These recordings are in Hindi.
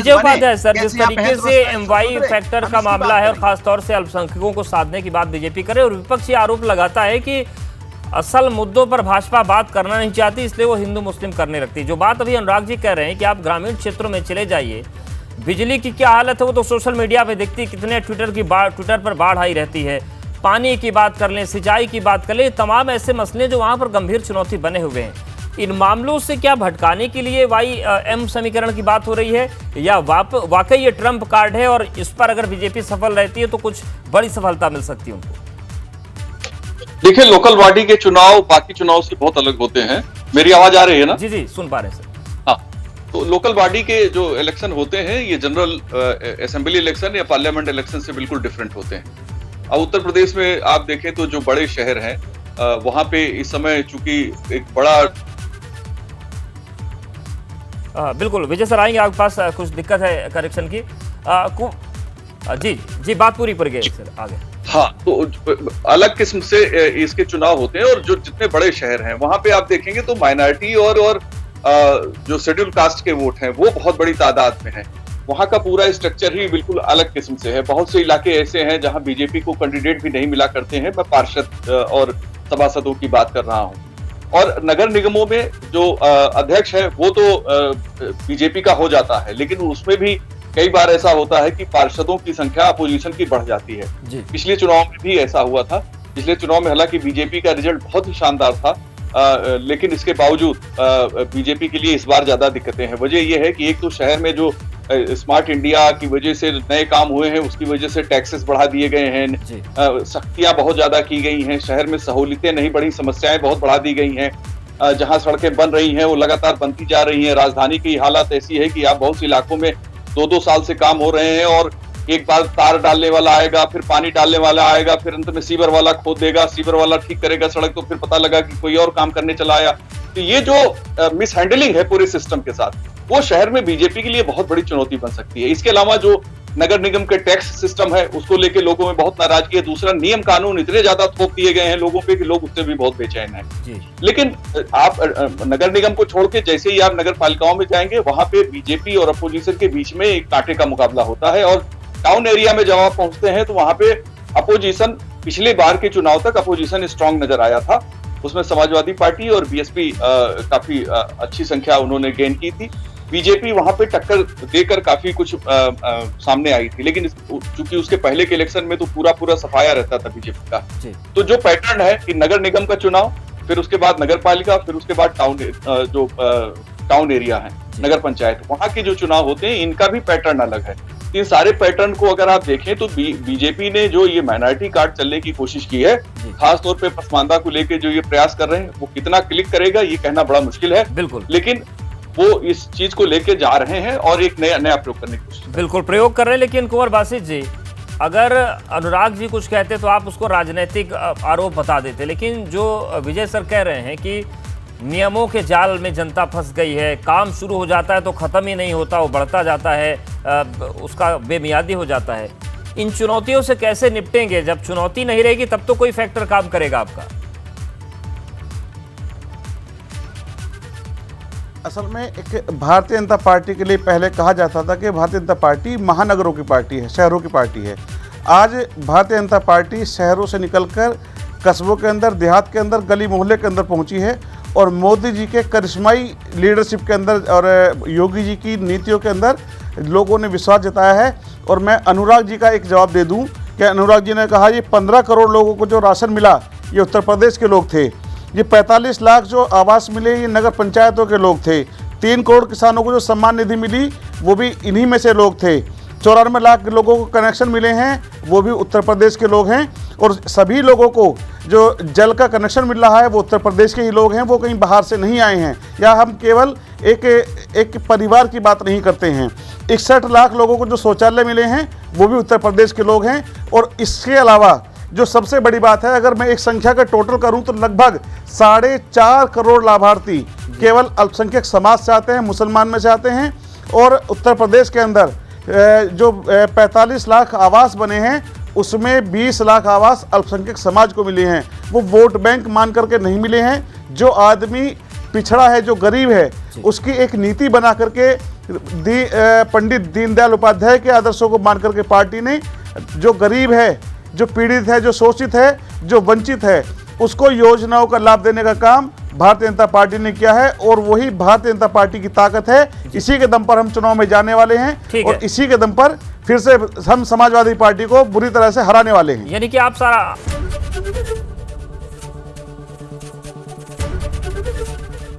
विजय उपाध्याय सर, जिस तरीके से एमवाई फैक्टर का मामला है और खासतौर से अल्पसंख्यकों को साधने की बात बीजेपी करे और विपक्ष ये आरोप लगाता है कि असल मुद्दों पर भाजपा बात करना नहीं चाहती, इसलिए वो हिंदू मुस्लिम करने लगती। जो बात अभी अनुराग जी कह रहे हैं कि आप ग्रामीण क्षेत्रों में चले जाइए, बिजली की क्या हालत है वो तो सोशल मीडिया पे दिखती, कितने ट्विटर पर बाढ़ आई रहती है। पानी की बात कर लें, सिंचाई की बात कर लें, तमाम ऐसे मसले जो वहाँ पर गंभीर चुनौती बने हुए हैं। इन मामलों से क्या भटकाने के लिए YM समीकरण की बात हो रही है, या वाकई ये ट्रम्प कार्ड है और इस पर अगर बीजेपी सफल रहती है तो कुछ बड़ी सफलता मिल सकती है उनको? देखिए, लोकल बॉडी के चुनाव बाकी चुनाव से बहुत अलग होते हैं। मेरी आवाज आ रही है ना? जी जी, सुन पा रहे हैं सर। हाँ, तो लोकल बॉडी के जो इलेक्शन होते हैं ये जनरल असेंबली इलेक्शन या पार्लियामेंट इलेक्शन से बिल्कुल डिफरेंट होते हैं। अब उत्तर प्रदेश में आप देखें तो जो बड़े शहर हैं वहां पे इस समय चूंकि एक बड़ा बिल्कुल विजय सर आएंगे आपके पास, कुछ दिक्कत है करेक्शन की। जी जी, बात पूरी पर गए सर, आगे। हाँ, तो अलग किस्म से इसके चुनाव होते हैं और जो जितने बड़े शहर हैं वहां पे आप देखेंगे तो माइनॉरिटी और जो शेड्यूल कास्ट के वोट हैं वो बहुत बड़ी तादाद में है। वहां का पूरा स्ट्रक्चर ही बिल्कुल अलग किस्म से है। बहुत से इलाके ऐसे हैं जहां बीजेपी को कैंडिडेट भी नहीं मिला करते हैं। मैं पार्षद और सभासदों की बात कर रहा हूं। और नगर निगमों में जो अध्यक्ष है वो तो बीजेपी का हो जाता है, लेकिन उसमें भी कई बार ऐसा होता है कि पार्षदों की संख्या अपोजिशन की बढ़ जाती है। पिछले चुनाव में भी ऐसा हुआ था। पिछले चुनाव में हालांकि बीजेपी का रिजल्ट बहुत ही शानदार था, लेकिन इसके बावजूद बीजेपी के लिए इस बार ज्यादा दिक्कतें हैं। वजह यह है कि एक तो शहर में जो स्मार्ट इंडिया की वजह से नए काम हुए हैं, उसकी वजह से टैक्सेस बढ़ा दिए गए हैं, सख्तियां बहुत ज्यादा की गई हैं, शहर में सहूलियतें नहीं बढ़ी, समस्याएं बहुत बढ़ा दी गई हैं। जहां सड़कें बन रही हैं वो लगातार बनती जा रही हैं। राजधानी की हालत ऐसी है कि आप बहुत से इलाकों में 2-2 साल से काम हो रहे हैं और एक बार तार डालने वाला आएगा, फिर पानी डालने वाला आएगा, फिर अंत में सीवर वाला खोद देगा, सीवर वाला ठीक करेगा सड़क, तो फिर पता लगा कि कोई और काम करने चला आया। तो ये जो मिसहैंडलिंग है पूरे सिस्टम के साथ, वो शहर में बीजेपी के लिए बहुत बड़ी चुनौती बन सकती है। इसके अलावा जो नगर निगम के टैक्स सिस्टम है उसको लेके लोगों में बहुत नाराजगी है। दूसरा, नियम कानून इतने ज्यादा थोप दिए गए हैं लोगों पे कि लोग उससे भी बहुत बेचैन हैं। लेकिन आप नगर निगम को छोड़ के जैसे ही आप नगर पालिकाओं में जाएंगे वहां पे बीजेपी और अपोजिशन के बीच में एक कांटे का मुकाबला होता है। और टाउन एरिया में जब आप पहुंचते हैं तो वहां पे अपोजिशन, पिछले बार के चुनाव तक अपोजिशन स्ट्रांग नजर आया था। उसमें समाजवादी पार्टी और बीएसपी काफी अच्छी संख्या उन्होंने गेन की थी। बीजेपी वहां पे टक्कर देकर काफी कुछ सामने आई थी, लेकिन चूंकि उसके पहले के इलेक्शन में तो पूरा सफाया रहता था बीजेपी का। तो जो पैटर्न है कि नगर निगम का चुनाव, फिर उसके बाद नगर पालिका, फिर उसके बाद टाउन एरिया है, नगर पंचायत, वहां के जो चुनाव होते हैं इनका भी पैटर्न अलग है। इन सारे पैटर्न को अगर आप देखें तो बीजेपी ने जो ये माइनॉरिटी कार्ड चलने की कोशिश की है, खासतौर पे पसमानदा को लेके जो ये प्रयास कर रहे हैं, वो कितना क्लिक करेगा ये कहना बड़ा मुश्किल है। बिल्कुल, लेकिन वो इस चीज को लेके जा रहे हैं और एक नया प्रयोग करने की कोशिश, बिल्कुल प्रयोग कर रहे हैं। लेकिन कुंवर बासित जी, अगर अनुराग जी कुछ कहते तो आप उसको राजनीतिक आरोप बता देते, लेकिन जो विजय सर कह रहे हैं कि नियमों के जाल में जनता फंस गई है, काम शुरू हो जाता है तो खत्म ही नहीं होता, वो बढ़ता जाता है, उसका बेमियादी हो जाता है। इन चुनौतियों से कैसे निपटेंगे? जब चुनौती नहीं रहेगी तब तो कोई फैक्टर काम करेगा आपका। असल में एक भारतीय जनता पार्टी के लिए पहले कहा जाता था कि भारतीय जनता पार्टी महानगरों की पार्टी है, शहरों की पार्टी है। आज भारतीय जनता पार्टी शहरों से निकलकर कस्बों के अंदर, देहात के अंदर, गली मोहल्ले के अंदर पहुंची है और मोदी जी के करिश्माई लीडरशिप के अंदर और योगी जी की नीतियों के अंदर लोगों ने विश्वास जताया है। और मैं अनुराग जी का एक जवाब दे दूं कि अनुराग जी ने कहा ये 15 करोड़ लोगों को जो राशन मिला ये उत्तर प्रदेश के लोग थे। ये 45 लाख जो आवास मिले ये नगर पंचायतों के लोग थे। 3 करोड़ किसानों को जो सम्मान निधि मिली वो भी इन्हीं में से लोग थे। 94 लाख लोगों को कनेक्शन मिले हैं वो भी उत्तर प्रदेश के लोग हैं। और सभी लोगों को जो जल का कनेक्शन मिल रहा है वो उत्तर प्रदेश के ही लोग हैं, वो कहीं बाहर से नहीं आए हैं। या हम केवल एक परिवार की बात नहीं करते हैं। 61 लाख लोगों को जो शौचालय मिले हैं वो भी उत्तर प्रदेश के लोग हैं। और इसके अलावा जो सबसे बड़ी बात है, अगर मैं एक संख्या का टोटल करूं तो लगभग 4.5 करोड़ लाभार्थी केवल अल्पसंख्यक समाज से आते हैं, मुसलमान में से आते हैं। और उत्तर प्रदेश के अंदर जो 45 लाख आवास बने हैं उसमें 20 लाख आवास अल्पसंख्यक समाज को मिले हैं। वो वोट बैंक मान करके नहीं मिले हैं। जो आदमी पिछड़ा है, जो गरीब है, उसकी एक नीति बना करके पंडित दीनदयाल उपाध्याय के आदर्शों को मान करके पार्टी ने जो गरीब है, जो पीड़ित है, जो शोषित है, जो वंचित है, उसको योजनाओं का लाभ देने का काम भारतीय जनता पार्टी ने किया है और वही भारतीय जनता पार्टी की ताकत है। इसी के दम पर हम चुनाव में जाने वाले हैं और इसी के दम पर फिर से हम समाजवादी पार्टी को बुरी तरह से हराने वाले हैं। यानी कि आप सारा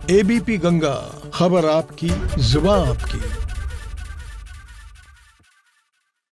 एबीपी गंगा, खबर आपकी, जुबान आपकी।